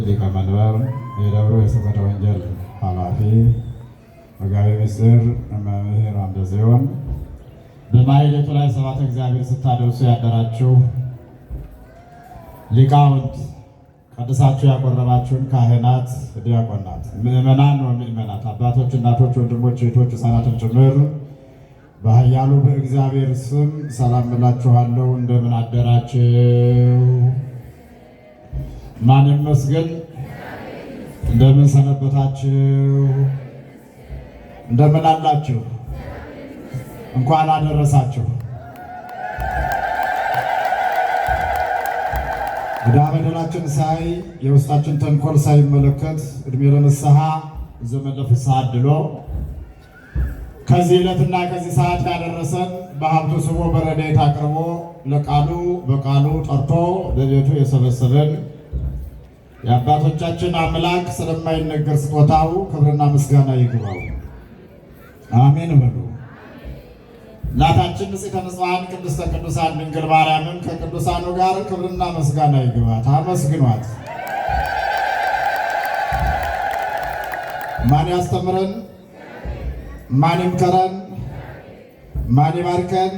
ሊቀ መንበር የደብሩ የስብከተ ወንጌል ኃላፊ መጋቤ ምስጢር መምህር አምደጽዮን፣ በማኅሌቱ ላይ ስብሐተ እግዚአብሔር ስታደርሱ ያደራችሁ ሊቃውንት፣ ቀድሳችሁ ያቆረባችሁን ካህናት፣ ዲያቆናት፣ ምእመናን ወምእመናት፣ አባቶች፣ እናቶች፣ ወንድሞች፣ እህቶች፣ ሕፃናትን ጭምር በኃያሉ በእግዚአብሔር ስም ሰላም እላችኋለሁ። እንደምን አደራችሁ? ማን ይመስገን? እንደምን ሰነበታችሁ? እንደምን አላችሁ? እንኳን አደረሳችሁ። ዕዳ በደላችን ሳይ የውስጣችን ተንኮል ሳይመለከት ዕድሜ ለንስሐ ዘመን ለፍስሐ አድሎ ከዚህ ዕለትና ከዚህ ሰዓት ያደረሰን በሀብቱ ስቦ በረድኤት አቅርቦ ለቃሉ በቃሉ ጠርቶ በቤቱ የሰበሰበን የአባቶቻችን አምላክ ስለማይነገር ስጦታው ክብርና ምስጋና ይግባው። አሜን በሉ። እናታችን ንጽሕተ ንጹሐን ቅድስተ ቅዱሳን ድንግል ማርያምን ከቅዱሳኑ ጋር ክብርና ምስጋና ይግባት። አመስግኗት። ማን ያስተምረን? ማን ይምከረን? ማን ይባርከን?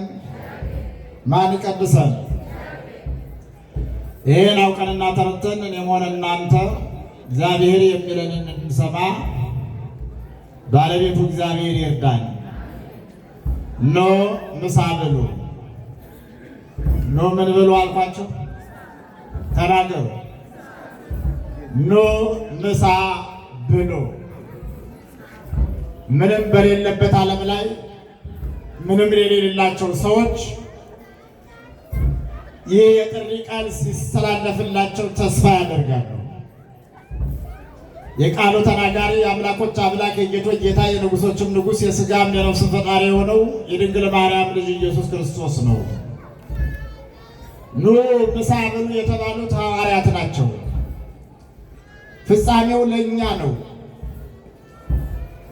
ማን ይቀድሰን? ይህን አውቀንና ተረድተን እኔም ሆነ እናንተ እግዚአብሔር የሚለንን እንሰማ ባለቤቱ እግዚአብሔር ይርዳን። ኖ ምሳ ብሉ። ኖ ምን ብሉ አልኳቸው? ተናገሩ። ኖ ምሳ ብሉ። ምንም በሌለበት ዓለም ላይ ምንም የሌላቸው ሰዎች ይህ የጥሪ ቃል ሲስተላለፍላቸው ተስፋ ያደርጋሉ። የቃሉ ተናጋሪ የአምላኮች አምላክ የጌቶች ጌታ የንጉሶችም ንጉሥ የሥጋም የነፍስም ፈጣሪ የሆነው የድንግል ማርያም ልጅ ኢየሱስ ክርስቶስ ነው። ኑ ምሳ ብሉ የተባሉት ሐዋርያት ናቸው። ፍጻሜው ለእኛ ነው።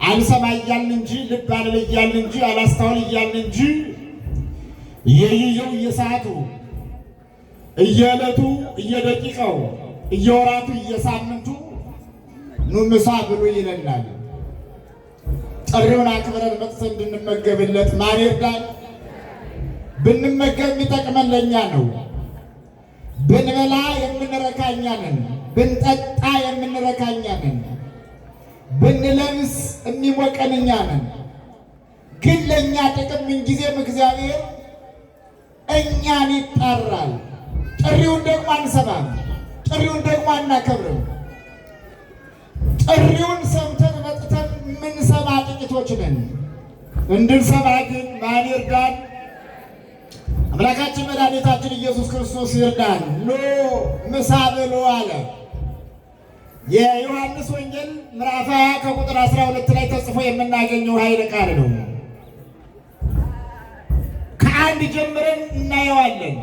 አልሰማ እያልን እንጂ ልብ አልል እያልን እንጂ አላስተዋል እያልን እንጂ እየይዘው እየሰዓቱ እየዕለቱ እየደቂቃው እየወራቱ እየሳምንቱ ኑ ምሳ ብሉ ይለናል። ጥሪውን አክብረን መጥተን እንድንመገብለት ማን ይርዳን? ብንመገብ የሚጠቅመን ለእኛ ነው። ብንበላ የምንረካኛ ነን። ብንጠጣ የምንረካኛ ነን። ብንለብስ የሚሞቀን እኛ ነን። ግን ለእኛ ጥቅም ምንጊዜም እግዚአብሔር እኛን ይጣራል። ጥሪውን ደግሞ አንሰማም። ጥሪውን ደግሞ አናከብርም። ጥሪውን ሰምተን መጥተን የምንሰማ ጥቂቶች ነን። እንድንሰማ ግን ማን ይርዳን? አምላካችን መድኃኒታችን ኢየሱስ ክርስቶስ ይርዳን። ኑ ምሳ ብሉ አለ። የዮሐንስ ወንጌል ምዕራፍ 20 ከቁጥር 12 ላይ ተጽፎ የምናገኘው ኃይለ ቃል ነው። ከአንድ ጀምረን እናየዋለን።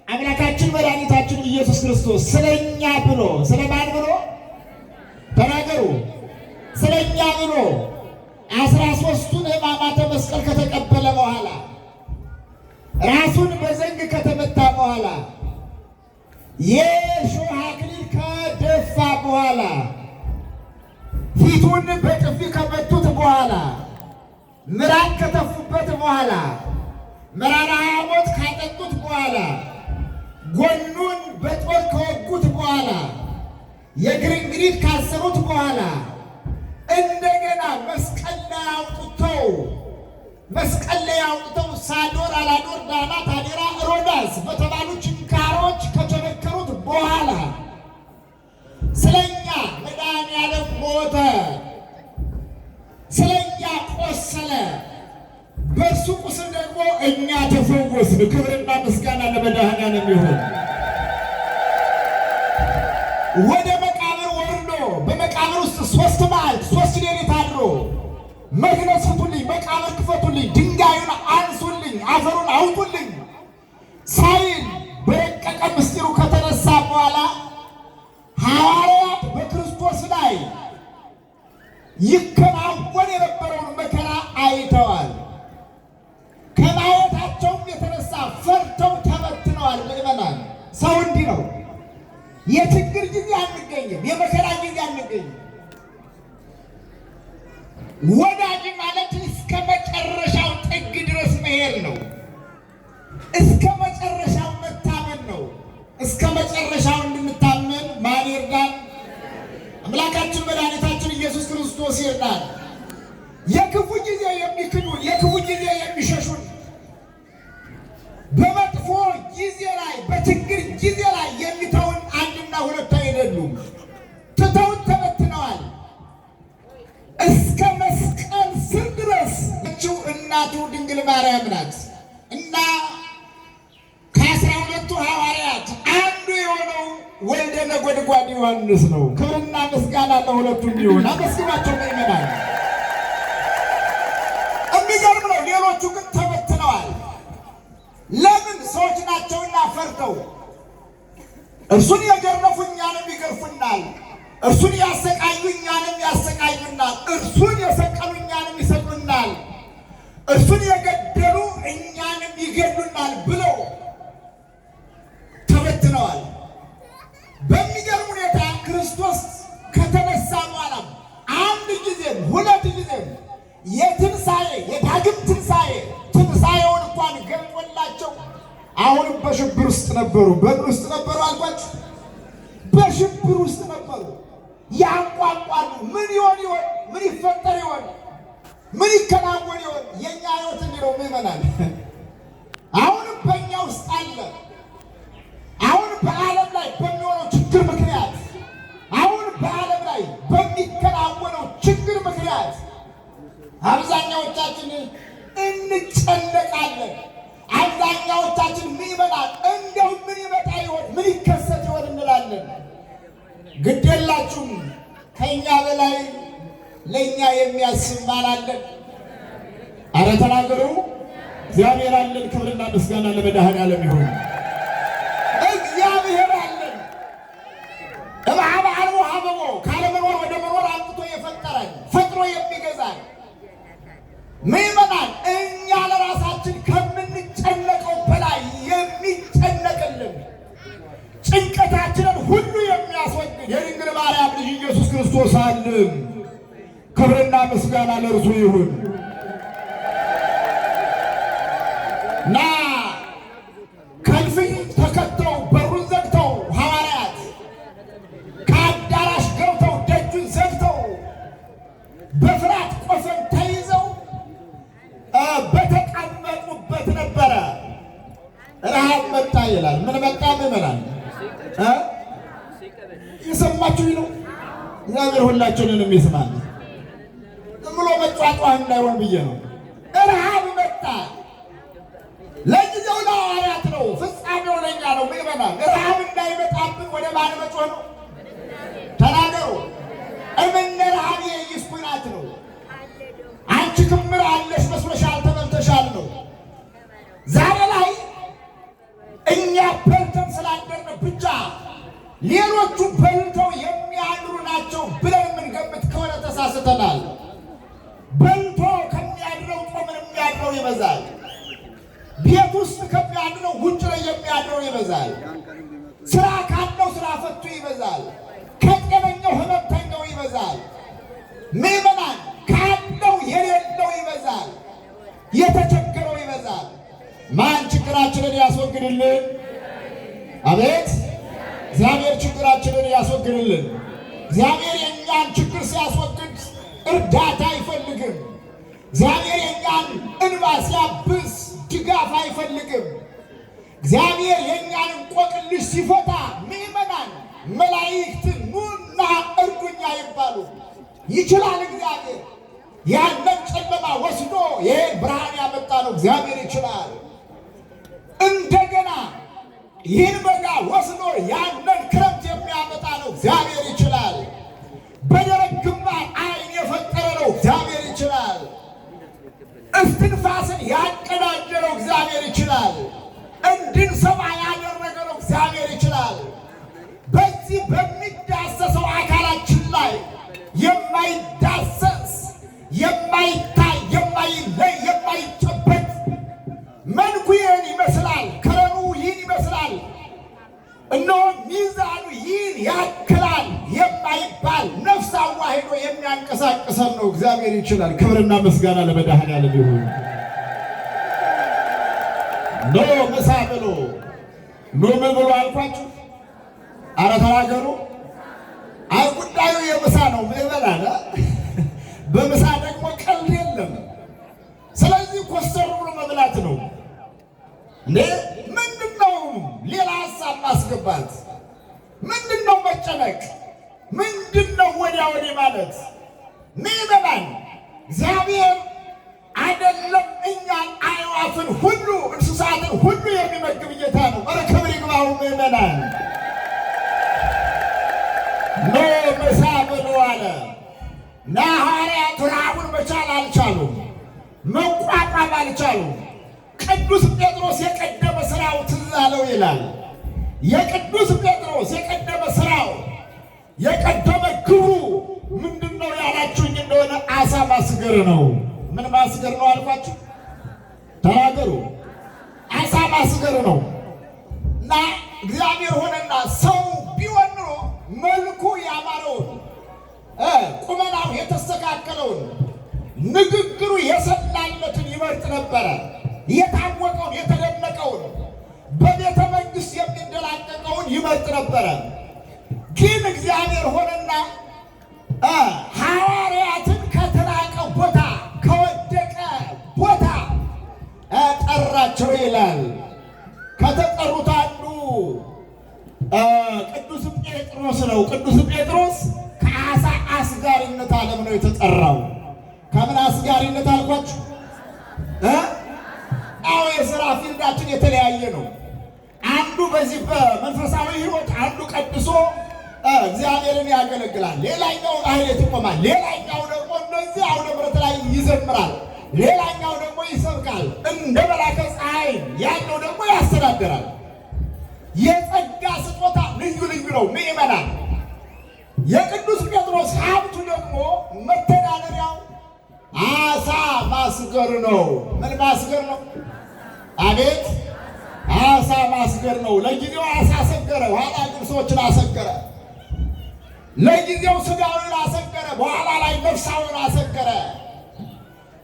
አምላካችን መድኃኒታችን ኢየሱስ ክርስቶስ ስለኛ ብሎ ስለማን ብሎ ተናገሩ? ስለኛ ብሎ 13ቱን ሕማማተ መስቀል ከተቀበለ በኋላ ራሱን በዘንግ ከተመታ በኋላ የእሾህ አክሊል ከደፋ በኋላ ፊቱን በጥፊ ከመቱት በኋላ ምራቅ ከተፉበት በኋላ መራራ ሐሞት ካጠጡት በኋላ ጎኑን በጦር ከወጉት በኋላ የግርንግሪት ካሰሩት በኋላ እንደገና መስቀል ላይ አውጥተው ሳዶር፣ አላዶር፣ ዳናት፣ አዴራ፣ ሮዳስ በተባሉ ችንካሮች ከቸነከሩት በኋላ ስለኛ መድኃኔዓለም ሞተ፣ ስለኛ ቆሰለ። በእርሱ ቁስል ደግሞ እኛ ተፈወስን። ክብርና ምስጋና ለመድኃኔዓለም ይሁን። ወደ መቃብር ወርዶ በመቃብር ውስጥ 3 መዓልት 3 ሌሊት አድሮ መግነዝ ፍቱልኝ፣ መቃብር ክፈቱልኝ፣ ድንጋዩን አንሱልኝ፣ አፈሩን አውጡልኝ ሳይል በረቀቀ ምስጢሩ ከተነሳ በኋላ ሐዋርያት በክርስቶስ ላይ ይከናወን የነበረውን መከራ አይተዋል። ከማየታቸውም የተነሳ ፈርተው ተበትነዋል። ምዕመናን፣ ሰው እንዲህ ነው። የችግር ጊዜ አንገኝም፣ የመከራ ጊዜ አንገኝም። ወዳጅ ማለት እስከ መጨረሻው ጥግ ድረስ መሄድ ነው። እስከ መጨረሻው መታመን ነው። እስከ መጨረሻው እንድንታመን ማን ይርዳን? አምላካችን መድኃኒታችን ኢየሱስ ክርስቶስ ይርዳን። የክፉ ጊዜ የሚክዱን፣ የክፉ ጊዜ የሚሸሹን፣ በመጥፎ ጊዜ ላይ በችግር ጊዜ ላይ የሚተውን አንድና ሁለት አይደሉም። ትተውን ተበትነዋል። እስከ መስቀል ስር ድረስ እናቱ ድንግል ማርያም ናት እና ከ12ቱ ሐዋርያት አንዱ የሆነው ወልደ ነጎድጓድ ዮሐንስ ነው። ክብርና ምስጋና ለሁለቱ እንዲሆን አመስግናቸው ይመናል። የሚገርም ነው። ሌሎቹ ግን ተበትነዋል። ለምን? ሰዎች ናቸውና ፈርተው። እርሱን የገረፉ እኛንም ይገርፉናል፣ እርሱን ያሰቃዩ እኛንም ያሰቃዩናል፣ እርሱን የሰቀሉ እኛንም ይሰቅሉናል፣ እርሱን የገደሉ እኛንም ይገድሉናል ብለው ተበትነዋል። በሚገርም ሁኔታ ክርስቶስ ከተነሳ በኋላ አንድ ጊዜም ሁለት ጊዜም የትንሣኤ የዳግም ትንሣኤውን እንኳን ገልጦላቸው አሁንም በሽብር ውስጥ ነበሩ። በምን ውስጥ ነበሩ አልኳቸው? በሽብር ውስጥ ነበሩ። ያንቋቋሉ። ምን ይሆን? ምን ይፈጠር ይሆን? ምን ይከናወን ይሆን? የእኛ ሕይወት እንዲለው ምዕመናን አሁንም በእኛ ውስጥ አለ። አሁን በዓለም ላይ በሚሆነው ችግር ምክንያት፣ አሁን በዓለም ላይ በሚከናወነው ችግር ምክንያት አብዛኛዎቻችን እንጨነቃለን። አብዛኛዎቻችን ምዕመናን እንደው ምን ይመጣ ይሆን? ምን ይከሰት ይሆን እንላለን። ግድ የላችሁም፣ ከእኛ በላይ ለእኛ የሚያስብ ማን አለን? አረ ተናገሩ። እግዚአብሔር አለን። ክብርና ምስጋና ለመድኃኔዓለም ይሁን። እግዚአብሔር አለን። እምኀበ አልቦ ሀበቦ ካለመኖር ወደ መኖር አምጥቶ የፈጠረን ፈጥሮ የሚገዛን ምዕመናን እኛ ለራሳችን ከምንጨነቀው በላይ የሚጨነቅልን ጭንቀታችንን ሁሉ የሚያስወግድ የድንግል ማርያም ልጅ ኢየሱስ ክርስቶስ አለን። ክብርና ምስጋና ለእርሱ ይሁን እና ከልፍኝ ተከተው በሩን ዘግተው ሐዋርያት ከአዳራሽ ገብተው ደጁን ዘግተው በፍርሃት ቆፈን ተይዘው በተቀመጡበት ነበረ። ረሃብ መጣ ይላል። ምን መጣ? ምዕመናን የሰማችሁ ነው። እግዚአብሔር ሁላችንንም ይስማል። ዝም ብሎ መጫጫህ እንዳይሆን ብዬ ነው። ረሃብ መጣ። ለጊዜው ለሐዋርያት ነው፣ ፍጻሜው ለእኛ ነው። ምዕመናን ረሃብ እንዳይመጣብን ወደ ማን መጮህ ነው? ተናገሩ። እምነ ረሃብ ይስኩናት ነው። አንቺ ክምር አለሽ መስሎሻል፣ ተበልተሻል ነው። ዛሬ ላይ እኛ በልተን ስላደርን ብቻ ሌሎቹ በልተው የሚያድሩ ናቸው ብለን የምንገምት ከሆነ ተሳስተናል። በልቶ ከሚያድረው ጾምን የሚያድረው ይበዛል። ቤት ውስጥ ከሚያድረው ውጭ ላይ የሚያድረው ይበዛል። ስራ ካለው ስራ ፈቱ ይበዛል። ከጤነኛው ህመምተኛው ይበዛል። ምዕመናን ካለው የሌለው ይበዛል። የተቸገረው ይበዛል። ማን ችግራችንን ያስወግድልን? አቤት! እግዚአብሔር ችግራችንን ያስወግድልን። እግዚአብሔር የእኛን ችግር ሲያስወግድ እርዳታ አይፈልግም። እግዚአብሔር የእኛን እንባ ሲያብስ ድጋፍ አይፈልግም። እግዚአብሔር የእኛን እንቆቅልሽ ሲፈታ ምዕመናን መላእክትን ኑና እርዱኛ ይባሉ ይችላል። እግዚአብሔር ያንን ጨለማ ወስዶ ይህን ብርሃን ያመጣ ነው። እግዚአብሔር ይችላል። እንደገና ይህን በጋ ወስዶ ያንን ክረምት የሚያመጣ ነው። እግዚአብሔር ይችላል። በደረቅ ግንባር ዓይን የፈጠረ ነው። እግዚአብሔር ይችላል። እስትንፋስን ያቀዳጀለው እግዚአብሔር ይችላል። እንድንሰማ ያደረገው እግዚአብሔር ይችላል። በዚህ በሚዳሰሰው አካላችን ላይ የማይዳሰስ የማይታይ የማይለይ የማይጨበጥ መልኩ ይህን ይመስላል። ከረኑ ይህን ይመስላል። እነሆ ሊያንቀሳቅሰን ነው። እግዚአብሔር ይችላል። ክብርና ምስጋና ለመድኃኔዓለም ይሁን። ኖ ምሳ ብሎ ኖ ምን ብሎ አልኳችሁ? ኧረ ተናገሩ። አይ ጉዳዩ የምሳ ነው። ምን ይበላል? በምሳ ደግሞ ቀልድ የለም። ስለዚህ ኮስተር ብሎ መብላት ነው እንዴ? ምንድነው ሌላ ሀሳብ ማስገባት? ምንድነው መጨነቅ? ምንድነው ወዲያ ወዲህ ማለት? ምን ይበላል? እግዚአብሔር አይደለም እኛን አዕዋፍን ሁሉ እንስሳትን ሁሉ የሚመግብ ጌታ ነው። ኧረ ክብር ይግባው። ምዕመናን ኖ ምሳ ብሉ አለ እና ሐዋርያት ረሃቡን መቻል አልቻሉም፣ መቋቋም አልቻሉም። ቅዱስ ጴጥሮስ የቀደመ ሥራው ትዝ አለው ይላል። የቅዱስ ጴጥሮስ የቀደመ ሥራው የቀደመ ግብሩ ምንድነው ያላችሁኝ እንደሆነ አሳ ማስገር ነው። ምን ማስገር ነው አልኳችሁ? ተናገሩ። አሳ ማስገር ነው። እና እግዚአብሔር ሆነና ሰው ቢሆን ኖሮ መልኩ ያማረውን ቁመናው የተስተካከለውን ንግግሩ የሰላለትን ይመርጥ ነበረ። የታወቀውን የተደነቀውን በቤተ መንግሥት የሚደላቀቀውን ይመርጥ ነበረ። ግን እግዚአብሔር ሆነና ሐዋርያትን ከተናቀ ቦታ ከወደቀ ቦታ ጠራቸው ይላል። ከተጠሩት አንዱ ቅዱስ ጴጥሮስ ነው። ቅዱስ ጴጥሮስ ከአሳ አስጋሪነት ዓለም ነው የተጠራው። ከምን አስጋሪነት አልኳችሁ? አዎ የሥራ ፊልዳችን የተለያየ ነው። አንዱ በዚህ በመንፈሳዊ ሕይወት አንዱ ቀድሶ እግዚአብሔርን ያገለግላል፣ ሌላኛው ማህሌት ይቆማል፣ ሌላኛው ደግሞ እንደዚህ አውደ ምሕረት ላይ ይዘምራል፣ ሌላኛው ደግሞ ይሰብካል። እንደ መላከ ፀሐይ ያለው ደግሞ ያስተዳድራል። የጸጋ ስጦታ ልዩ ልዩ ነው። ምእመናን የቅዱስ ጴጥሮስ ሀብቱ ደግሞ መተዳደሪያው አሳ ማስገር ነው። ምን ማስገር ነው? አቤት አሳ ማስገር ነው። ለጊዜው አሳ አሰገረ፣ ኋላ ግን ሰዎችን አሰገረ። ለጊዜው ስጋውን አሰገረ፣ በኋላ ላይ ነፍሳውን አሰገረ።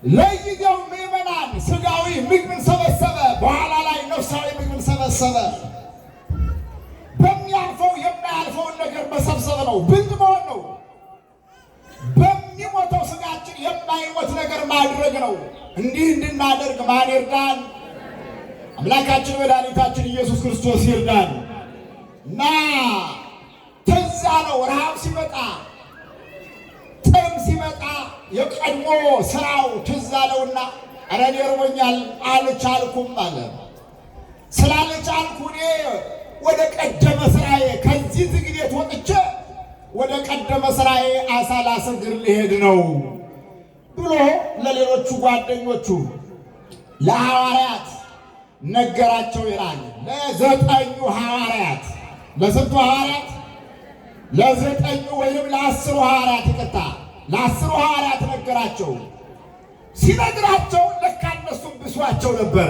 ለጊዜው ምዕመናን ስጋዊ ምግብን ሰበሰበ፣ በኋላ ላይ ነፍሳዊ ምግብን ሰበሰበ። በሚያልፈው የማያልፈውን ነገር መሰብሰብ ነው፣ ብልጥ መሆን ነው። በሚሞተው ስጋችን የማይሞት ነገር ማድረግ ነው። እንዲህ እንድናደርግ ማን ይርዳን? አምላካችን መድኃኒታችን ኢየሱስ ክርስቶስ ይርዳን። እና ትዝ አለው ረሃብ ሲመጣ፣ ጥም ሲመጣ የቀድሞ ስራው ትዝ አለውና ኧረ እኔ እርቦኛል አልቻልኩም አለ። ስላልቻልኩ እኔ ወደ ቀደመ ስራዬ ከዚህ ዝግ ቤት ወጥቼ ወደ ቀደመ ስራዬ አሳ ላሰግር ልሄድ ነው ብሎ ለሌሎቹ ጓደኞቹ ለሐዋርያት ነገራቸው ይላል። ለዘጠኙ ሐዋርያት፣ ለስንቱ ሐዋርያት? ለዘጠኙ ወይም ለአስሩ ሐዋርያት፣ ይቅርታ ለአስሩ ሐዋርያት ነገራቸው። ሲነግራቸው ለካ እነሱም ብሷቸው ነበረ።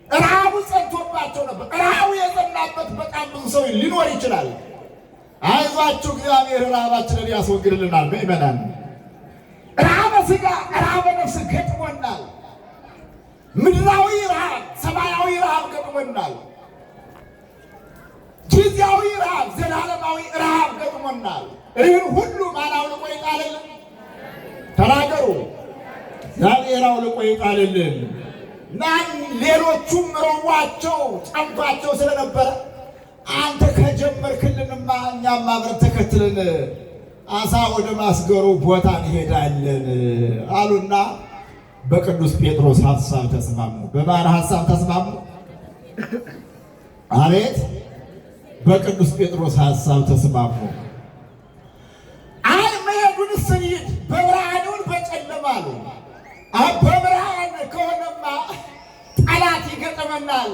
ረሃቡ ጸንቶባቸው ነበር። ረሃቡ የጸናበት በጣም ብዙ ሰው ሊኖር ይችላል። አይዟችሁ እግዚአብሔር ረሃባችንን ያስወግድልናል። ምእመናን ረሃበ ሥጋ ረሃበ ነፍስ ገጥሞናል። ምድራዊ ረሃብ፣ ሰማያዊ ረሃብ ገጥሞናል። ጊዜያዊ ረሃብ፣ ዘላለማዊ ረሃብ ገጥሞናል። ይህን ሁሉ ማን አውልቆ ይጣልልን? ተናገሩ። እግዚአብሔር አውልቆ ይጣልልን። ማን? ሌሎቹም ረዋቸው ጨምቷቸው ስለነበረ አንተ ከጀመርክልንማ እኛም አብረን ተከትለን አሳ ወደ ማስገሩ ቦታ እንሄዳለን አሉና በቅዱስ ጴጥሮስ ሐሳብ ተስማሙ። በማን ሐሳብ ተስማሙ? አቤት! በቅዱስ ጴጥሮስ ሐሳብ ተስማሙ። አይ መሄዱን ስንሄድ በብርሃኑን በጨለማ አሉ። በብርሃን ከሆነማ ጠላት ይገጥመናል።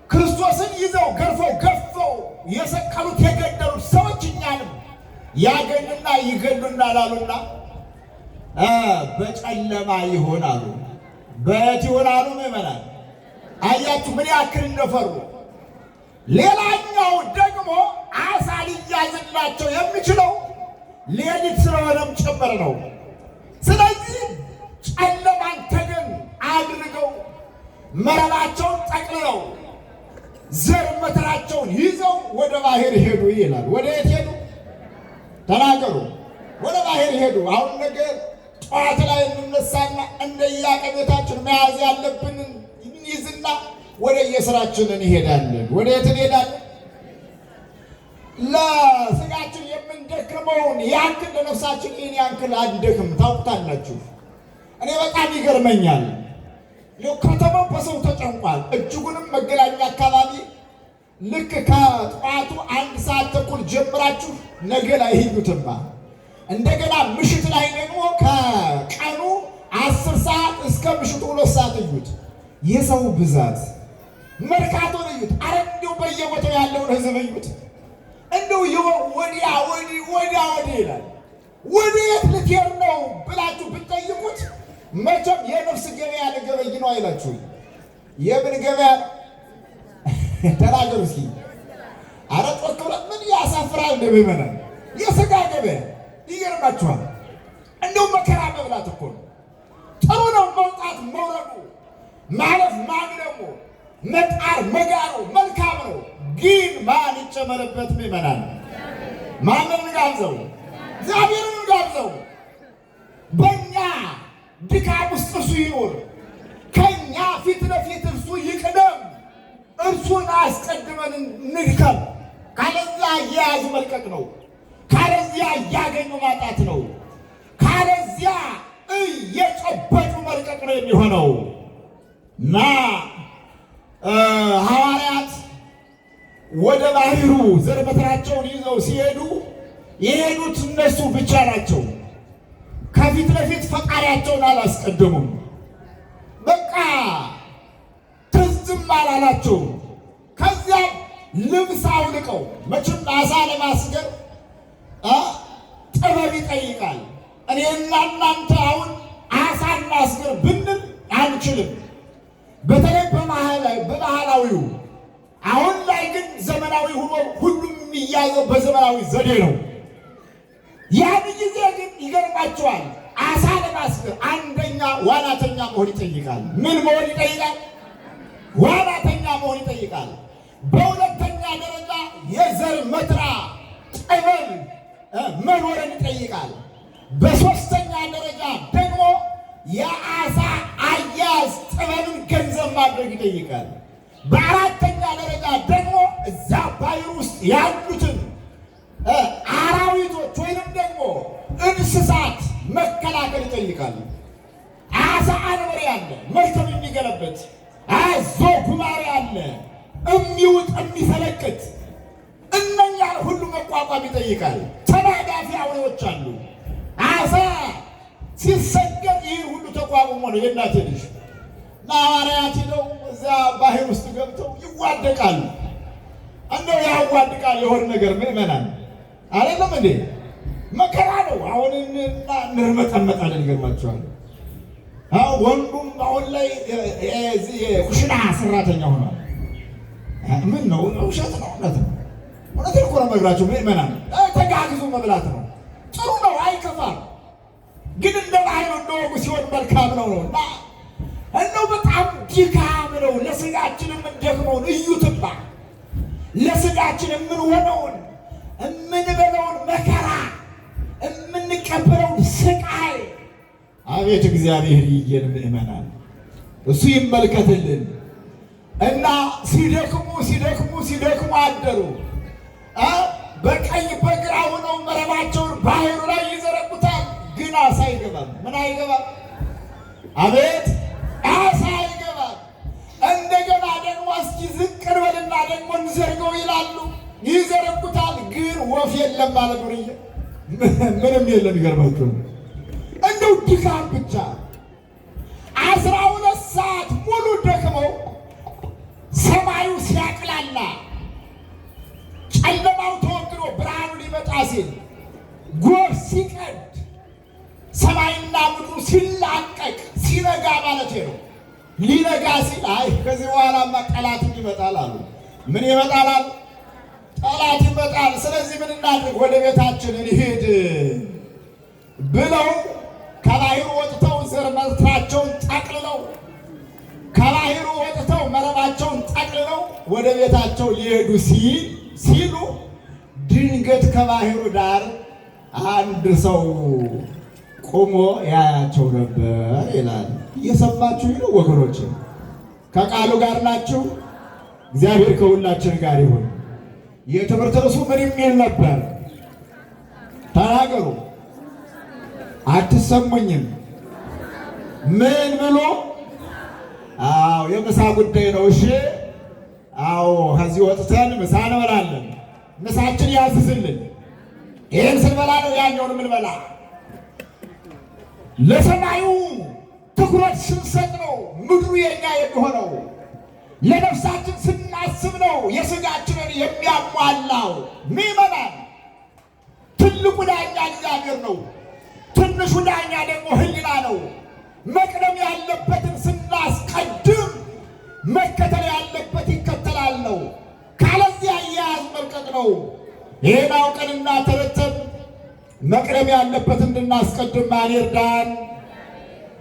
ክርስቶስን ይዘው ገርፈው ገፈው የሰቀሉት የገደሉት ሰዎች እኛንም ያገኙና ይገሉናል አሉና በጨለማ ይሆናሉ። በየት ይሆናሉ? ምዕመናን አያችሁ ምን ያክል እንደፈሩ። ሌላኛው ደግሞ አሳ ሊያዝላቸው የሚችለው ሌሊት ስለሆነም ጭምር ነው። ስለዚህ ጨለማን ተገን አድርገው መረባቸውን ጠቅልለው ዘር መትራቸውን ይዘው ወደ ባህር ሄዱ ይላል። ወደ የት ሄዱ? ተናገሩ። ወደ ባህር ሄዱ። አሁን ነገ ጠዋት ላይ እንነሳና እንደየአቅሜታችን መያዝ ያለብንን እንይዝና ወደ የስራችን እንሄዳለን። ወደ የት እንሄዳለን? ለስጋችን የምንደክመውን ያክል ለነፍሳችን ይህን ያክል አንደክም። ታውቁታላችሁ። እኔ በጣም ይገርመኛል። ከተማው በሰው ተጨንቋል። እጅጉንም መገናኛ አካባቢ ልክ ከጠዋቱ 1 ሰዓት ተኩል ጀምራችሁ ነገ ላይ ሂዱትማ እንደገና ምሽት ላይ ደግሞ ከቀኑ 10 ሰዓት እስከ ምሽቱ 2 ሰዓት እዩት። የሰው ብዛት መርካቶን እዩት። አረ እንደው በየቦታው ያለውን ህዝብ እዩት። እንደው ወዲያ ወዲህ ይላል። ወዴት ልትሄድ ነው ብላችሁ ብትጠይቁት መቼም የነፍስ ገበያ ልገበይ ነው አይላችሁ። የምን ገበያ ተናገሩ እስኪ። አረ ጦክ ብለ ምን ያሳፍራል እንደሚመናል። የሥጋ ገበያ ይገርማችኋል። እንደው መከራ መብላት እኮ ነው። ጥሩ ነው መውጣት መውረዱ፣ ማለፍ ማግደሙ፣ መጣር መጋሩ መልካም ነው። ግን ማን ይጨመርበት ምእመናን? ማንን ጋብዘው? እግዚአብሔርን ጋብዘው። በእኛ ድካም ውስጥ እርሱ ይኖር፣ ከእኛ ፊት ለፊት እርሱ ይቅደም። እርሱን አስቀድመን እንድከም። ካለዚያ እየያዙ መልቀቅ ነው። ካለዚያ እያገኙ ማጣት ነው። ካለዚያ እየጨበጡ መልቀቅ ነው የሚሆነው። እና ሐዋርያት ወደ ባህሩ ዘር በትራቸውን ይዘው ሲሄዱ የሄዱት እነሱ ብቻ ናቸው። ከፊት ለፊት ፈጣሪያቸውን አላስቀደሙም። በቃ ትዝም አላላቸው። ከዚያ ልብስ አውልቀው፣ መቼም አሳ ለማስገር ጥበብ ይጠይቃል። እኔና እናንተ አሁን አሳ እናስገር ብንል አንችልም፣ በተለይ በባህላዊው። አሁን ላይ ግን ዘመናዊ ሆኖ ሁሉም የሚያዘው በዘመናዊ ዘዴ ነው። ያን ጊዜ ግን ይገርማቸዋል። አሳ ለማስገር አንደኛ ዋናተኛ መሆን ይጠይቃል። ምን መሆን ይጠይቃል? ዋናተኛ መሆን ይጠይቃል። በሁለተኛ ደረጃ የዘር መትራ ጥበብ መኖርን ይጠይቃል። በሶስተኛ ደረጃ ደግሞ የአሳ አያያዝ ጥበብን ገንዘብ ማድረግ ይጠይቃል። በአራተኛ ደረጃ ደግሞ እዛ ባህር ውስጥ ያሉትን አራዊቶች ወይንም ደግሞ እንስሳት መከላከል ይጠይቃል። አሳ አንበሪ አለ፣ መርከብ የሚገለበት አዞ ጉማሬ አለ፣ የሚውጥ የሚፈለቅጥ፣ እነኛን ሁሉ መቋቋም ይጠይቃል። ተናዳፊ አውሬዎች አሉ። አሳ ሲሰገር ይህ ሁሉ ተቋቁሞ ነው። የእናቴ ልጅ ሐዋርያት ሄደው እዚያ ባህር ውስጥ ገብተው ይዋደቃሉ። እንደው ያዋድቃል የሆነ ነገር ምእመናን አይደለም እንዴ? መከራ ነው። አሁን እንርመጠመጣለን። ይገርማችኋል። ወንዱም አሁን ላይ የኩሽና ሰራተኛ ሆኗል። ምን ነው? ውሸት ነው? እውነት ነው? እውነትን እኮ ነው የምነግራችሁ ምእመናን። ተጋግዙ መብላት ነው። ጥሩ ነው፣ አይከፋም። ግን እንደ ባህሉ እንደ ወጉ ሲሆን መልካም ነው ነው እና እንደው በጣም ድካም ነው። ለስጋችን የምንደክመውን እዩትባ። ለስጋችን የምንሆነውን የምንበለውን መከራ የምንቀበለውን ስቃይ አቤት እግዚአብሔር ይየን ምእመናን፣ እሱ ይመልከትልን። እና ሲደክሙ አደሩ። በቀኝ በግራ ሆነው መረባቸውን ባህሩ ላይ ይዘረጉታል። ግን አሳ አይገባም። ምን አይገባም? አቤት አሳ አይገባም። እንደገና ደግሞ እስኪ ዝቅ እንበልና ደግሞ እንዘርገው ይላሉ። ይዘረጉታል። ግን ወፍ የለም ማለት ነው። ምንም የለም። ይገርማችሁ እንደው ድካም ብቻ 12 ሰዓት ሙሉ ደክመው ሰማዩ ሲያቅላላ ጨለማው ተወግዶ ብርሃኑ ሊመጣ ሲል ጎህ ሲቀድ ሰማይና ምድሩ ሲላቀቅ ሲነጋ ማለት ነው። ሊነጋ ሲል አይ ከዚህ በኋላማ ጠላት ይመጣል አሉ። ምን ይመጣል? ጠላት ይመጣል። ስለዚህ ምን እናድርግ? ወደ ቤታችን እንሂድ ብለው ከባሕሩ ወጥተው ዘር መትራቸውን ጠቅልለው ከባሕሩ ወጥተው መረባቸውን ጠቅልለው ወደ ቤታቸው ሊሄዱ ሲሉ ድንገት ከባሕሩ ዳር አንድ ሰው ቆሞ ያያቸው ነበር ይላል። እየሰማችሁ ነው ወገኖች? ከቃሉ ጋር ናችሁ? እግዚአብሔር ከሁላችን ጋር ይሁን። የትምህርት ርዕሱ ምን የሚል ነበር? ተናገሩ። አትሰሙኝም? ምን ብሎ? አዎ የምሳ ጉዳይ ነው። እሺ፣ አዎ ከዚህ ወጥተን ምሳ እንበላለን። ምሳችን ያዝዝልን። ይህን ስንበላ ነው ያኛውን የምንበላ። ለሰማዩ ትኩረት ስንሰጥ ነው ምድሩ የኛ የሚሆነው። ለነፍሳችን ስናስብ ነው የሥጋችንን የሚያሟላው። ምዕመናን፣ ትልቁ ዳኛ እግዚአብሔር ነው። ትንሹ ዳኛ ደግሞ ሕሊና ነው። መቅደም ያለበትን ስናስቀድም መከተል ያለበት ይከተላል ነው። ካለዚያ አያያዝ መልቀቅ ነው። ይህን አውቀንና ተረድተን መቅደም ያለበትን እንድናስቀድም ማን ይርዳን?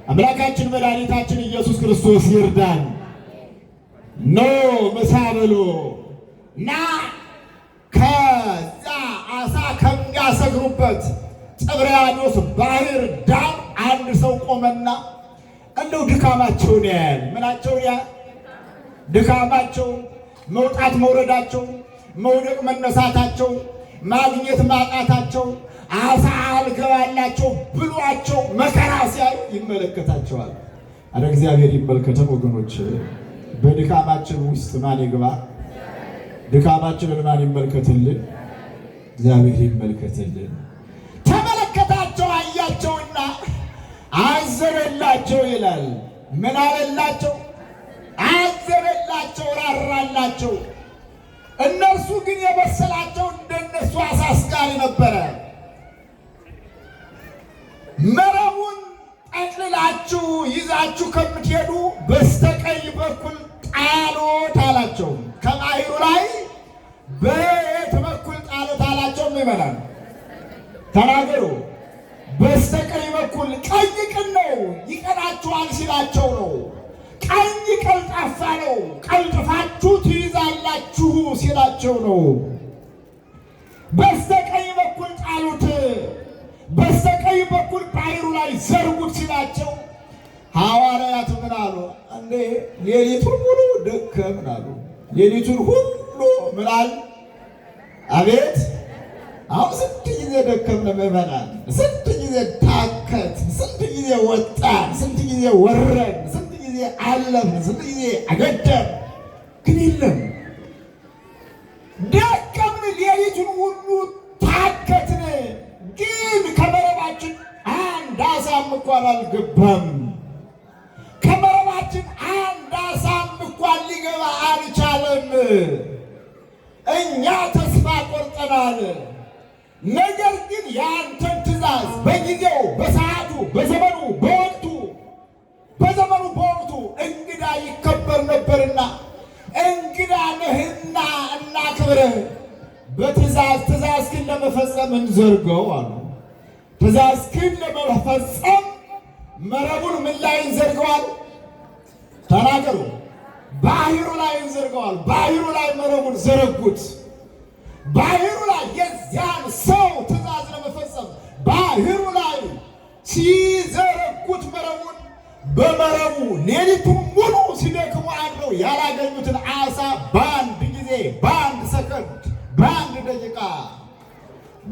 አምላካችን መድኃኒታችን ኢየሱስ ክርስቶስ ይርዳን። ኖ ምሳ ብሎ ና ከዛ አሳ ከሚያሰግሩበት ጥብርያዶስ ባህር ዳር አንድ ሰው ቆመና እንደው ድካማቸውን ያያል። ምናቸውን ያ ድካማቸው፣ መውጣት መውረዳቸው፣ መውደቅ መነሳታቸው፣ ማግኘት ማጣታቸው፣ አሳ አልገባላቸው ብሏቸው መከራ ሲያዩ ይመለከታቸዋል። አረ እግዚአብሔር ይመልከተን ወገኖች። በድካማችን ውስጥ ማን ይግባ? ድካማችንን ማን ይመልከትልን? እግዚአብሔር ይመልከትልን። ተመለከታቸው፣ አያቸውና አዘነላቸው ይላል። ምን አለላቸው? አዘነላቸው፣ ራራላቸው። እነርሱ ግን የመሰላቸው እንደነሱ አሳስጋሪ ነበረ። መረቡን ጠቅልላችሁ ይዛችሁ ከምትሄዱ በስተቀኝ በኩል ጣሉት አላቸው። ከባሕሩ ላይ በየት በኩል ጣሉት አላቸው? ይመናል ተናገሩ። በስተቀኝ በኩል ቀኝ ቅን ነው ይቀናችኋል ሲላቸው ነው። ቀኝ ቀልጣፋ ነው ቀልጥፋችሁ ትይዛላችሁ ሲላቸው ነው። በስተቀኝ በኩል ጣሉት፣ በስተቀኝ በኩል ባሕሩ ላይ ዘርጉት ሲላቸው ሐዋርያት ምን አሉ? እንዴ ሌሊቱን ሙሉ ደከምን አሉ። ሌሊቱን ሁሉ ምን አሉ? አቤት አሁን ስንት ጊዜ ደከምን ምዕመናን፣ ስንት ጊዜ ታከት፣ ስንት ጊዜ ወጣን፣ ስንት ጊዜ ወረን፣ ስንት ጊዜ አለፍን፣ ስንት ጊዜ አገደም፣ ግን የለም ደከምን፣ ሌሊቱን ሁሉ ታከትን፣ ግን ከመረባችን አንድ አሳም እንኳን አልገባም። ከመረባችን አንድ አሳም እንኳን ሊገባ አልቻለም። እኛ ተስፋ ቆርጠናል። ነገር ግን የአንተን ትእዛዝ በጊዜው በሰዓቱ በዘመኑ በወቅቱ እንግዳ ይከበር ነበርና እንግዳ ነህና እናክብርህ። ትእዛዝ ግን ለመፈጸም እንዘርገው አሉ። ትእዛዝ ግን ለመፈጸም መረቡን ምን ላይ እንዘርገዋል? ተናገሩ። ባሕሩ ላይ እንዘርገዋል። ባሕሩ ላይ መረቡን ዘረጉት። ባሕሩ ላይ የዚያን ሰው ትእዛዝ ለመፈጸም ባሕሩ ላይ ሲዘረጉት መረቡን በመረቡ ሌሊቱን ሙሉ ሲደክሙ አድረው ያላገኙትን ዓሣ በአንድ ጊዜ፣ በአንድ ሰከንድ፣ በአንድ ደቂቃ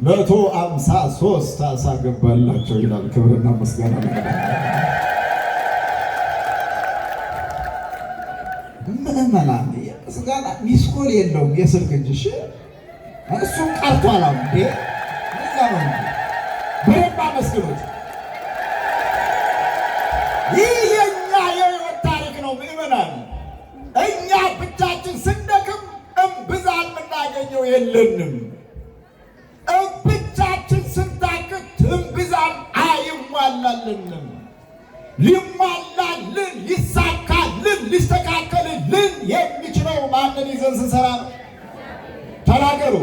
153 ዓሣ ገባላቸው ይላል። ክብርና ምስጋና ምዕመናን። ምስጋና ሚስኮል የለውም የስልክ እንጂ እሱም ቀርቷል። አሁን እዛ ነው በደንብ አመስግኑት። ይህ የእኛ የሕይወት ታሪክ ነው ምዕመናን። እኛ ብቻችን ስንደክም እምብዛም የምናገኘው የለንም። ብቻችን ስንታክት እምብዛም አይሟላልንም። ሊሟላልን፣ ሊሳካልን፣ ሊስተካከልልን የሚችለው ማንን ይዘን ስንሰራ ነው? ተናገሩ።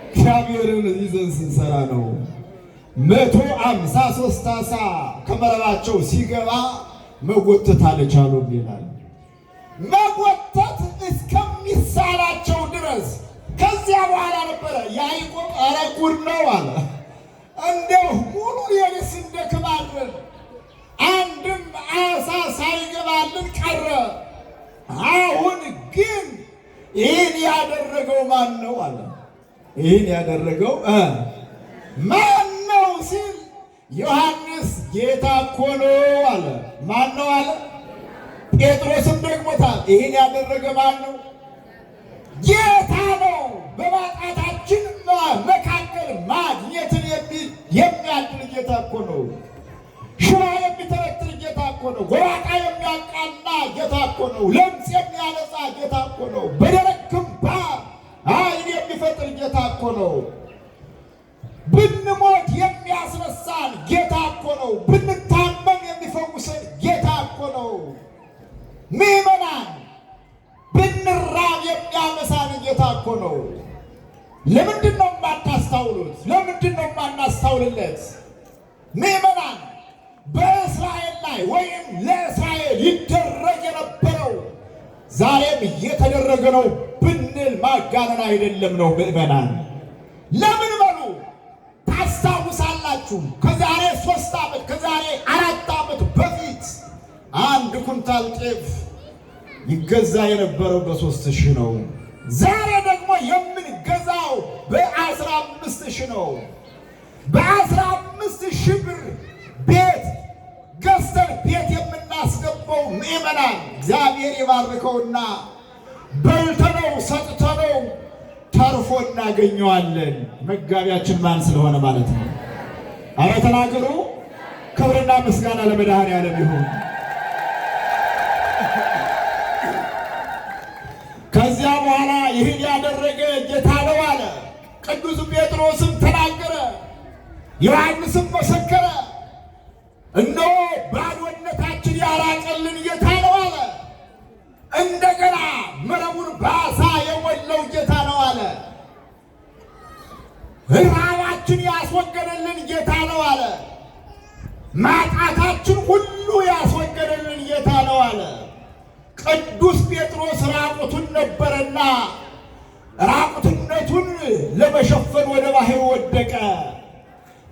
እግዚአብሔርን ይዘን ስንሰራ ነው። 153 ዓሣ ከመረባቸው ሲገባ መጎተት አልቻሉም ይላል። መጎተት እስከሚሳላቸው ድረስ ከዚያ በኋላ ነበረ ያዕቆብ ኧረ ጉድ ነው አለ። እንደው ሙሉ ሌሊት እንደክማለን አንድም ዓሣ ሳይገባልን ቀረ። አሁን ግን ይህን ያደረገው ማን ነው አለ። ይህን ያደረገው ማን ነው ሲል ዮሐንስ ጌታ እኮ ነው አለ። ማን ነው አለ? ጴጥሮስም ደግሞታል። ይህን ያደረገ ማን ነው? ጌታ ነው። በማጣታችን መካከል ማግኘትን የሚያድል ጌታ እኮ ነው። ሽባ የሚተረትር ጌታ እኮ ነው። ጎባጣ የሚያቃና ጌታ እኮ ነው። ለምጽ የሚያነጻ ጌታ እኮ ነው። በደረቅ ግንባር ዓይን የሚፈጥር ጌታ እኮ ነው። ብንሞት የሚያስነሳን ጌታ እኮ ነው። ብንታመም የሚፈውሰን ጌታ እኮ ነው። ምዕመናን ብንራብ የሚያመሳን ጌታ እኮ ነው። ለምንድን ነው የማታስተውሉት? ለምንድን ነው የማናስተውልለት? ምዕመናን በእስራኤል ላይ ወይም ለእስራኤል ይደረግ የነበረው ዛሬም እየተደረገ ነው ብንል ማጋነን አይደለም ነው። ምዕመናን ለምን በሉ ታስታውሳላችሁ? ከዛሬ 3 ዓመት ከዛሬ 4 ዓመት በፊት 1 ኩንታል ጤፍ ይገዛ የነበረው በ3,000 ነው። ዛሬ ደግሞ የምንገዛው በ15,000 ነው። በ15,000 ብር ቤት ገዝተን ቤት የምናስገባው ምዕመናን እግዚአብሔር ይባርከውና በልተነው ሰጥተነው ተርፎ እናገኘዋለን። መጋቢያችን ማን ስለሆነ ማለት ነው? አረ ተናገሩ። ክብርና ምስጋና ለመድኃኔዓለም ይሁን። ከዚያ በኋላ ይህን ያደረገ ጌታ ነው አለ። ቅዱስ ጴጥሮስም ተናገረ፣ ዮሐንስም መሰከረ። እነሆ ባዶነታችን ያራቀልን ጌታ ነው አለ። እንደገና መረቡን በዓሣ የሞላው ጌታ ነው አለ። ረሃባችን ያስወገደልን ጌታ ነው አለ። ማጣታችን ሁሉ ያስወገደልን ጌታ ነው አለ። ቅዱስ ጴጥሮስ ራቁቱን ነበረና ራቁትነቱን ለመሸፈን ወደ ባሕር ወደቀ።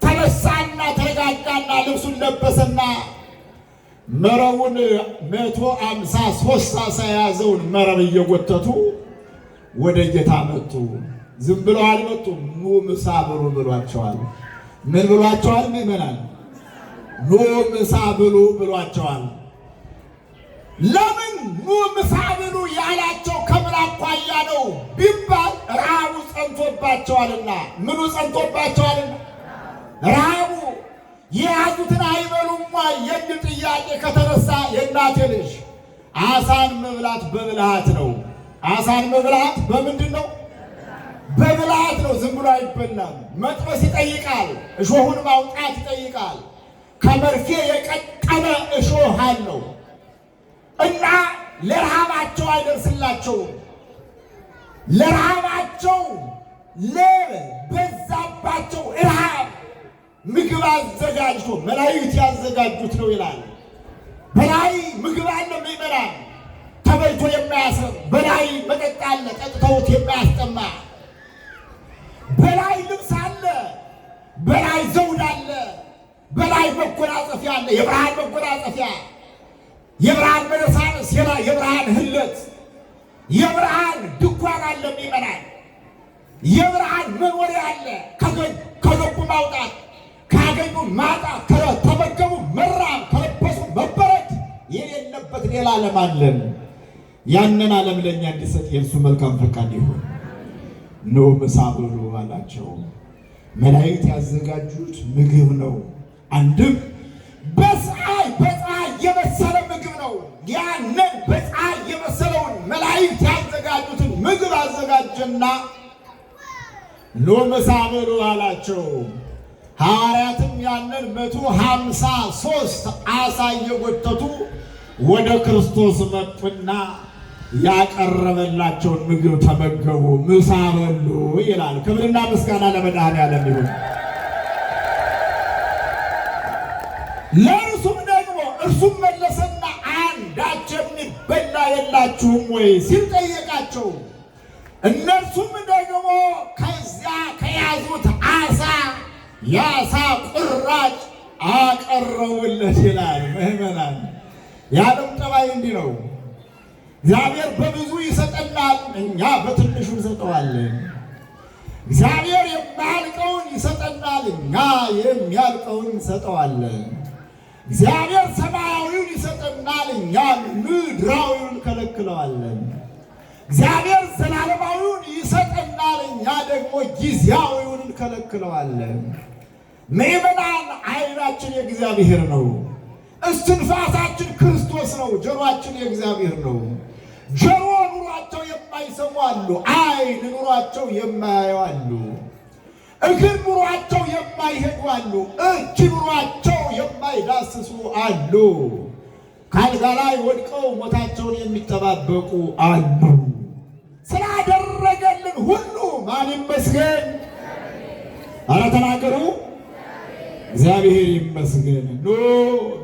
ተነሳና ተረጋጋና ልብሱን ለበሰና መረቡን 153 ዓሣ የያዘውን መረብ እየጎተቱ ወደ ጌታ መጡ። ዝም ብለው አልመጡም። ኑ ምሳ ብሉ ብሏቸዋል። ምን ብሏቸዋል? ምዕመናን ኑ ምሳ ብሉ ብሏቸዋል። ለምን ኑ ምሳ ብሉ ያላቸው ከምን አኳያ ነው ቢባል ረሃቡ ጸንቶባቸዋልና። ምኑ ጸንቶባቸዋልና? ረሃቡ። የያዙትን አይበሉም የሚል ጥያቄ ከተነሳ የእናቴ ልጅ ዓሣን መብላት በብልሃት ነው። ዓሣን መብላት በምንድን ነው? በብልሃት ነው። ዝም ብሎ አይበላም። መጥበስ ይጠይቃል። እሾሁን ማውጣት ይጠይቃል። ከመርፌ የቀጠነ እሾህ አለው እና ለረሃባቸው አይደርስላቸውም። ለረሃባቸው ለበዛባቸው ረሃብ ምግብ አዘጋጅቶ መላእክት ያዘጋጁት ነው ይላል። በላይ ምግብ አለ ምዕመናን፣ ተበልቶ የማያስር በላይ መጠጥ አለ ጠጥተውት የማያስጠማ፣ በላይ ልብስ አለ፣ በላይ ዘውድ አለ፣ በላይ መጎናጸፊያ አለ። የብርሃን መጎናጸፊያ፣ የብርሃን መነሳንስ፣ የብርሃን ህለት፣ የብርሃን ድጓን አለ ምዕመናን። የብርሃን መኖሪያ አለ። ከገቡ ማውጣት፣ ካገኙ ማጣት፣ ከተመገቡ መራብ፣ ከለበሱ መበረድ የሌለበት ሌላ ዓለም አለን። ያንን ዓለም ለእኛ እንዲሰጥ የእርሱ መልካም ፈቃድ ይሁን። ኑ ምሳ ብሉ አላቸው። መላእክት ያዘጋጁት ምግብ ነው። አንድም በፀሐይ የበሰለ ምግብ ነው። ያንን በፀሐይ የበሰለውን መላእክት ያዘጋጁትን ምግብ አዘጋጀና ኑ ምሳ ብሉ አላቸው። ሐዋርያትም ያንን 153 ዓሣ እየጎተቱ ወደ ክርስቶስ መጡና ያቀረበላቸውን ምግብ ተመገቡ፣ ምሳ በሉ ይላል። ክብርና ምስጋና ለመድኃኔዓለም ይሁን። ለእርሱም ደግሞ እርሱም መለሰና አንዳች የሚበላ የላችሁም ወይ ሲል ጠየቃቸው። እነርሱም ደግሞ ከዚያ ከያዙት ዓሣ የዓሣ ቁራጭ አቀረቡለት ይላል። ምዕመናን የዓለም ጠባይ እንዲህ ነው። እግዚአብሔር በብዙ ይሰጠናል፣ እኛ በትንሹ እንሰጠዋለን። እግዚአብሔር የማያልቀውን ይሰጠናል፣ እኛ የሚያልቀውን እንሰጠዋለን። እግዚአብሔር ሰማያዊውን ይሰጠናል፣ እኛ ምድራዊውን እንከለክለዋለን። እግዚአብሔር ዘላለማዊውን ይሰጠናል፣ እኛ ደግሞ ጊዜያዊውን እንከለክለዋለን። ምዕመናን ዓይናችን የእግዚአብሔር ነው። እስትንፋሳችን ክርስቶስ ነው። ጆሮአችን የእግዚአብሔር ነው። ጆሮ ኑሯቸው የማይሰሙ አሉ። ዓይን ኑሯቸው የማያዩ አሉ። እግር ኑሯቸው የማይሄዱ አሉ። እጅ ኑሯቸው የማይዳስሱ አሉ። ከአልጋ ላይ ወድቀው ሞታቸውን የሚጠባበቁ አሉ። ስላደረገልን ሁሉ ማን ይመስገን? ኧረ ተናገሩ። እግዚአብሔር ይመስገን። ኑ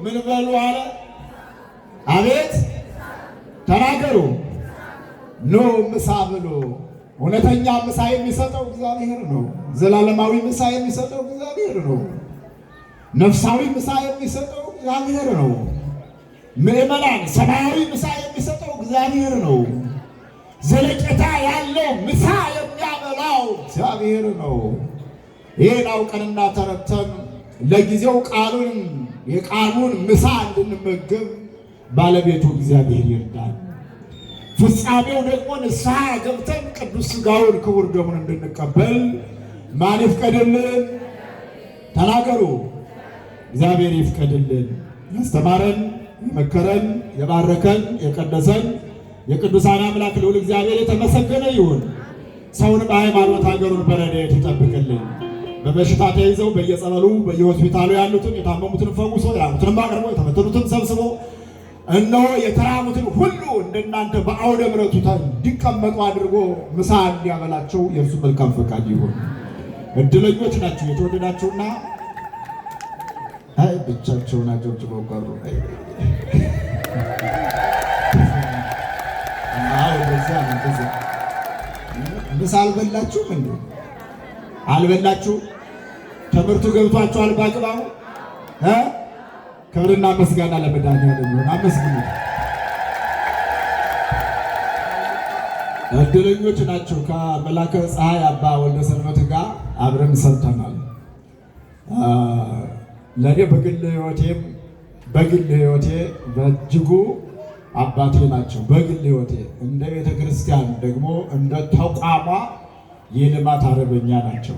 ምን በሉ አለ? አቤት ተናገሩ። ኑ ምሳ ብሎ። እውነተኛ ምሳ የሚሰጠው እግዚአብሔር ነው። ዘላለማዊ ምሳ የሚሰጠው እግዚአብሔር ነው። ነፍሳዊ ምሳ የሚሰጠው እግዚአብሔር ነው። ምዕመናን ሰማያዊ ምሳ የሚሰጠው እግዚአብሔር ነው። ዘለቄታ ያለው ምሳ የሚያበላው እግዚአብሔር ነው። ይህን አውቀንና ተረድተን ለጊዜው የቃሉን ምሳ እንድንመገብ ባለቤቱ እግዚአብሔር ይርዳል። ፍጻሜው ደግሞ ንስሐ ገብተን ቅዱስ ሥጋውን ክቡር ደሙን እንድንቀበል ማን ይፍቀድልን? ተናገሩ። እግዚአብሔር ይፍቀድልን። ያስተማረን፣ የመከረን፣ የባረከን፣ የቀደሰን የቅዱሳን አምላክ ልዑል እግዚአብሔር የተመሰገነ ይሁን። ሰውን በሃይማኖት ሀገሩን በረድኤት ይጠብቅልን። በበሽታ ተይዘው በየጸበሉ በየሆስፒታሉ ያሉትን የታመሙትን ፈውሶ የራቁትንም አቅርቦ የተፈተኑትን ሰብስቦ እነሆ የተራሙትን ሁሉ እንደናንተ በአውደ ምሕረቱ እንዲቀመጡ አድርጎ ምሳ እንዲያበላቸው የእርሱ መልካም ፈቃድ ይሁን። እድለኞች ናቸው የተወደዳችሁና ብቻቸውን አጨብጭበው ቀሩ። ምሳ አልበላችሁም እንዴ? አልበላችሁ? ትምህርቱ ገብቷችኋል በአግባቡ? ክብርና ምስጋና ለመድኃኒዓለም ይሁን። አመስግኑ። እድለኞች ናቸው። ከመላከ ፀሐይ አባ ወልደ ሰንበት ጋር አብረን ሰርተናል። ለእኔ በግል ሕይወቴ በእጅጉ አባቴ ናቸው። በግል ሕይወቴ እንደ ቤተ ክርስቲያን ደግሞ እንደ ተቋሟ የልማት አርበኛ ናቸው።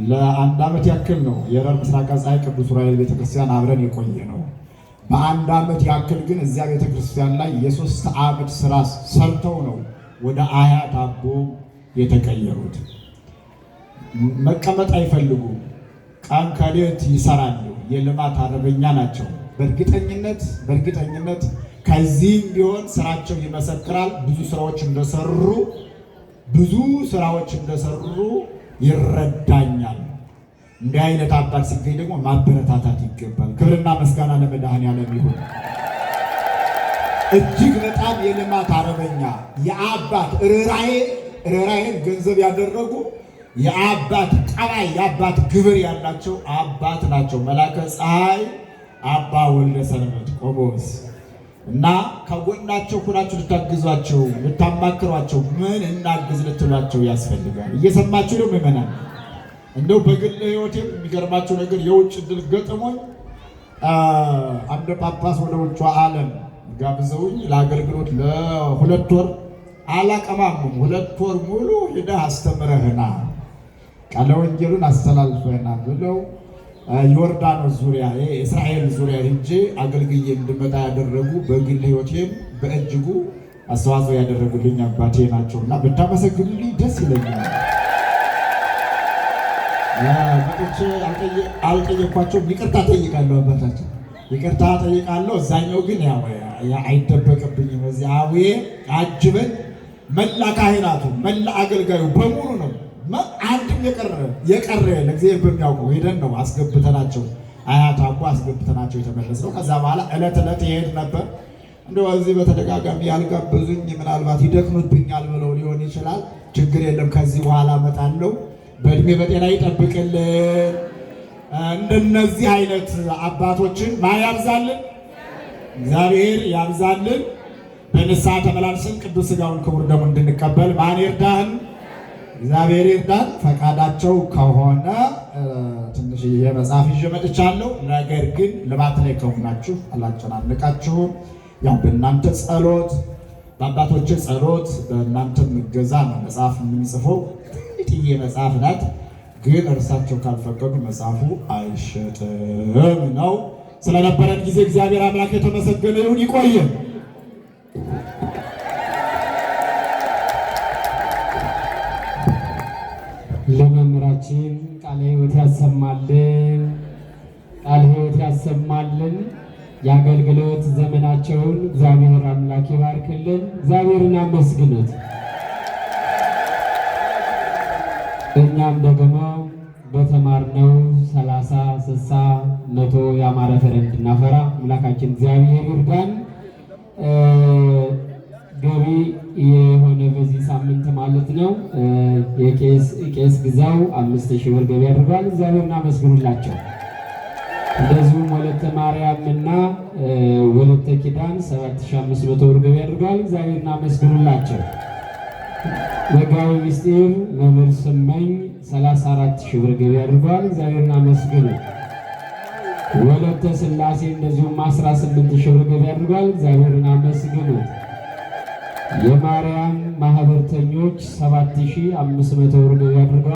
ለአንድ ዓመት ያክል ነው የረር ምስራቅ ፀሐይ ቅዱስ ዑራኤል ቤተክርስቲያን አብረን የቆየ ነው። በአንድ ዓመት ያክል ግን እዚያ ቤተክርስቲያን ላይ የ3 ዓመት ስራ ሰርተው ነው ወደ አያት አቦ የተቀየሩት። መቀመጥ አይፈልጉም። ቀን ከሌት ይሰራሉ። የልማት አርበኛ ናቸው። በእርግጠኝነት ከዚህም ቢሆን ስራቸው ይመሰክራል። ብዙ ስራዎች እንደሰሩ ይረዳኛል። እንዲህ አይነት አባት ሲገኝ ደግሞ ማበረታታት ይገባል። ክብርና ምስጋና ለመድኃኒዓለም ይሁን። እጅግ በጣም የልማት አርበኛ የአባት ርኅራኄን ገንዘብ ያደረጉ የአባት ጠባይ የአባት ግብር ያላቸው አባት ናቸው። መላከ ፀሐይ አባ ወልደ ሰንበት ቆሞስ እና ከጎናቸው ሁናችሁ ልታግዟቸው፣ ልታማክሯቸው፣ ምን እናግዝ ልትሏቸው ያስፈልጋል። እየሰማችሁ ነው ምዕመናን? እንደው በግል ሕይወቴም የሚገርማቸው ነገር የውጭ ድል ገጥሞኝ አንድ ጳጳስ ወደ ውጭ ዓለም ጋብዘውኝ ለአገልግሎት ለ2 ወር አላቀማሙም። 2 ወር ሙሉ ሄደህ አስተምረህና ቃለ ወንጌሉን አስተላልፈህና ብለው ዮርዳኖስ ዙሪያ እስራኤል ዙሪያ ሄጄ አገልግዬ እንድመጣ ያደረጉ በግል ሕይወቴም በእጅጉ አስተዋጽኦ ያደረጉልኝ አባቴ ናቸውና ብታመሰግኑልኝ ደስ ይለኛል። መጥቼ አልጠየኳቸውም። ይቅርታ ጠይቃለሁ፣ አባታቸው ይቅርታ ጠይቃለሁ። እዛኛው ግን ያው አይደበቅብኝም። እዚህ አዌ አጅበን መላ ካህናቱ መላ አገልጋዩ በሙሉ ነው። አንድም የቀረ ለእግዚአብሔር በሚያውቀው ሄደን ነው አስገብተናቸው አያት አቦ አስገብተናቸው የተመለስነው። ከዛ በኋላ ዕለት ዕለት ይሄድ ነበር። እንደው እዚህ በተደጋጋሚ ያልጋበዙኝ ምናልባት ይደክምብኛል ብለው ሊሆን ይችላል። ችግር የለም፣ ከዚህ በኋላ እመጣለሁ። በእድሜ በጤና ይጠብቅልን። እንደነዚህ አይነት አባቶችን ማን ያብዛልን? እግዚአብሔር ያብዛልን። በንስሐ ተመላልሰን ቅዱስ ሥጋውን ክቡር ደሙን እንድንቀበል ማን ይርዳን? እግዚአብሔር ይርዳን። ፈቃዳቸው ከሆነ ትንሽ የመጽሐፍ ይዤ መጥቻለሁ። ነገር ግን ልማት ላይ ከሆናችሁ አላጨናንቃችሁም። ያው በእናንተ ጸሎት፣ በአባቶች ጸሎት፣ በእናንተ እገዛ ነው መጽሐፍ የምንጽፈው። ጥቂትዬ መጽሐፍ ናት፣ ግን እርሳቸው ካልፈቀዱ መጽሐፉ አይሸጥም ነው። ስለነበረን ጊዜ እግዚአብሔር አምላክ የተመሰገነ ይሁን። ይቆየን። ለመምህራችን ቃለ ሕይወት ያሰማልን፣ ቃለ ሕይወት ያሰማልን። የአገልግሎት ዘመናቸውን እግዚአብሔር አምላክ ይባርክልን። እግዚአብሔርን አመስግኑት። እኛም ደግሞ በተማርነው 30፣ 60፣ 100 ያማረ ፍሬ እንድናፈራ አምላካችን እግዚአብሔር ይርዳን። ገቢ የሆነ በዚህ ሳምንት ማለት ነው የቄስ ግዛው 5000 ብር ገቢ አድርጓል። እግዚአብሔርን አመስግኑላቸው። እንደዚሁም ወለተ ማርያም እና ወለተ ኪዳን 7500 ብር ገቢ አድርጓል። እግዚአብሔርን አመስግኑላቸው። መጋቢ ምስጢር መምህር ስመኝ 34000 ብር ገቢ አድርጓል። እግዚአብሔርን አመስግኑ። ወለተ ስላሴ እንደዚሁም 18000 ብር ገቢ አድርጓል። እግዚአብሔርን አመስግኑ። የማርያም ማህበርተኞች 7500 ብር ገቢ አድርጓል።